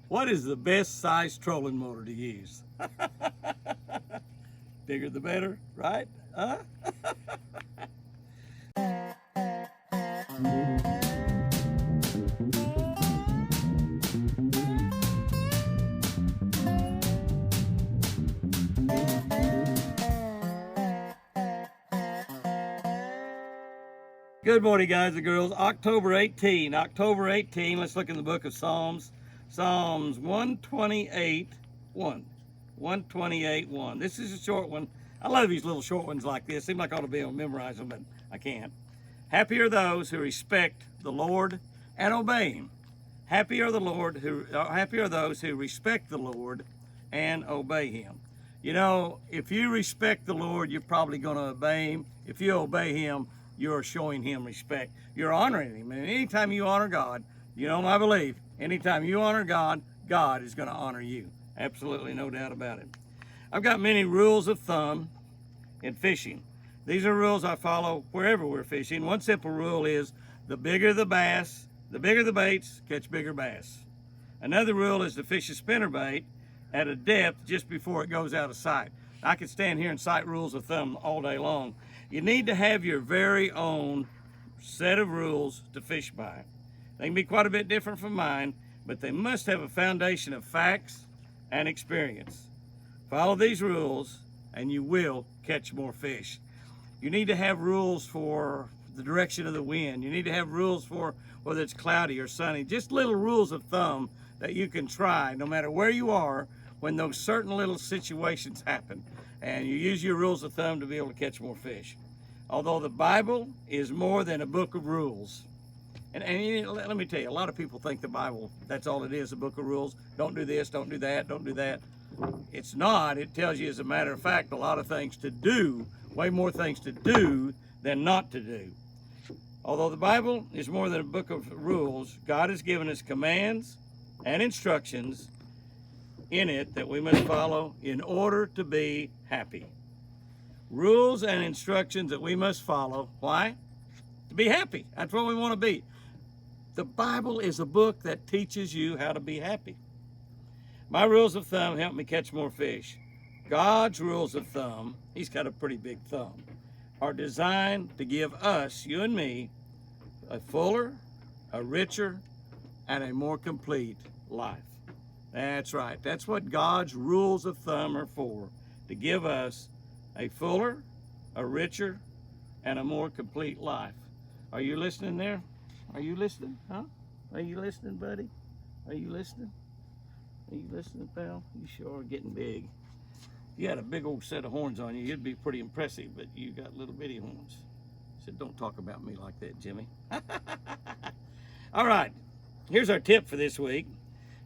What is the best size trolling motor to use? Bigger the better, right? Huh? Good morning, guys and girls. October 18. October 18. Let's look in the book of Psalms. Psalms 128, 1. 128, 1. This is a short one. I love these little short ones like this. Seems like I ought to be able to memorize them, but I can't. Happy are those who respect the Lord and obey Him. Happy are those who respect the Lord and obey Him. You know, if you respect the Lord, you're probably going to obey Him. If you obey Him, you're showing Him respect. You're honoring Him. And anytime you honor God, you know my belief, anytime you honor God, God is going to honor you. Absolutely no doubt about it. I've got many rules of thumb in fishing. These are rules I follow wherever we're fishing. One simple rule is the bigger the bass, the bigger the baits, catch bigger bass. Another rule is to fish a spinnerbait at a depth just before it goes out of sight. I could stand here and cite rules of thumb all day long. You need to have your very own set of rules to fish by. They can be quite a bit different from mine, but they must have a foundation of facts and experience. Follow these rules and you will catch more fish. You need to have rules for the direction of the wind. You need to have rules for whether it's cloudy or sunny. Just little rules of thumb that you can try no matter where you are when those certain little situations happen. And you use your rules of thumb to be able to catch more fish. Although the Bible is more than a book of rules. And let me tell you, a lot of people think the Bible, that's all it is, a book of rules. Don't do this, don't do that, don't do that. It's not. It tells you, as a matter of fact, a lot of things to do, way more things to do than not to do. Although the Bible is more than a book of rules, God has given us commands and instructions in it that we must follow in order to be happy. Rules and instructions that we must follow. Why? To be happy. That's what we want to be. The Bible is a book that teaches you how to be happy. My rules of thumb help me catch more fish. God's rules of thumb, He's got a pretty big thumb, are designed to give us, you and me, a fuller, a richer, and a more complete life. That's right. That's what God's rules of thumb are for, to give us a fuller, a richer, and a more complete life. Are you listening there? Are you listening? Huh? Are you listening, buddy? Are you listening? Are you listening, pal? You sure are getting big. If you had a big old set of horns on you, you'd be pretty impressive, but you got little bitty horns. I said, don't talk about me like that, Jimmy. All right, here's our tip for this week.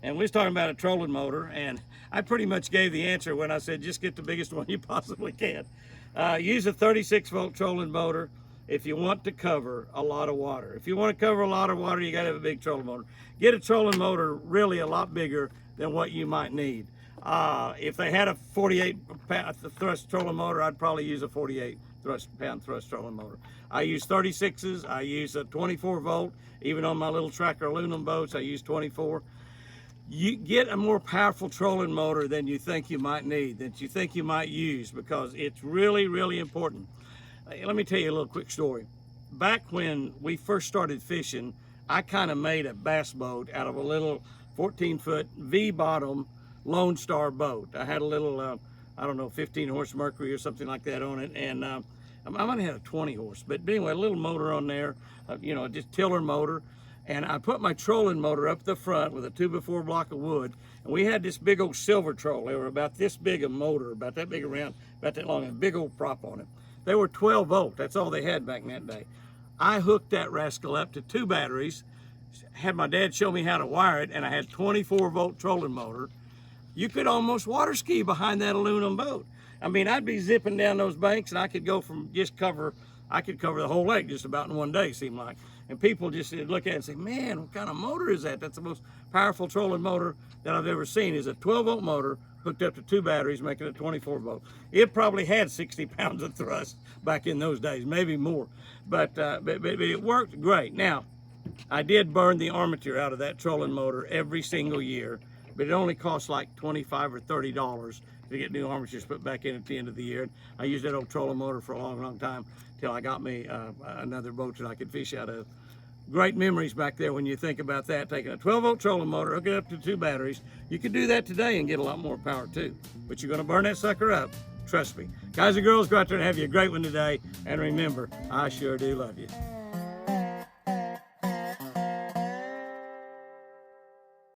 And we was talking about a trolling motor, and I pretty much gave the answer when I said just get the biggest one you possibly can. Use a 36-volt trolling motor if you want to cover a lot of water. If you want to cover a lot of water, you got to have a big trolling motor. Get a trolling motor really a lot bigger than what you might need. If they had a 48-pound thrust trolling motor, I'd probably use a 48-pound thrust trolling motor. I use 36s. I use a 24-volt. Even on my little tracker aluminum boats, I use 24. You get a more powerful trolling motor than you think you might need, that you think you might use, because it's really, really important. Let me tell you a little quick story. Back when we first started fishing, I kind of made a bass boat out of a little 14-foot V-bottom Lone Star boat. I had a little, 15-horse Mercury or something like that on it, and I might have had a 20-horse, but anyway, a little motor on there, just tiller motor. And I put my trolling motor up the front with a 2x4 block of wood. And we had this big old silver troll. They were about this big a motor, about that big around, about that long, and a big old prop on it. They were 12 volt. That's all they had back in that day. I hooked that rascal up to 2 batteries, had my dad show me how to wire it, and I had 24-volt trolling motor. You could almost water ski behind that aluminum boat. I mean, I'd be zipping down those banks, and I could go from I could cover the whole lake just about in one day, seemed like. And people just look at it and say, man, what kind of motor is that? That's the most powerful trolling motor that I've ever seen. Is a 12-volt motor hooked up to 2 batteries, making it 24-volt. It probably had 60 pounds of thrust back in those days, maybe more. But it worked great. Now, I did burn the armature out of that trolling motor every single year. but it only costs like $25 or $30 to get new armatures put back in at the end of the year. And I used that old trolling motor for a long time till I got me another boat that I could fish out of. Great memories back there when you think about that, taking a 12-volt trolling motor, hooking it up to 2 batteries. You could do that today and get a lot more power too, but you're gonna burn that sucker up, trust me. Guys and girls, go out there and have you a great one today, and remember, I sure do love you.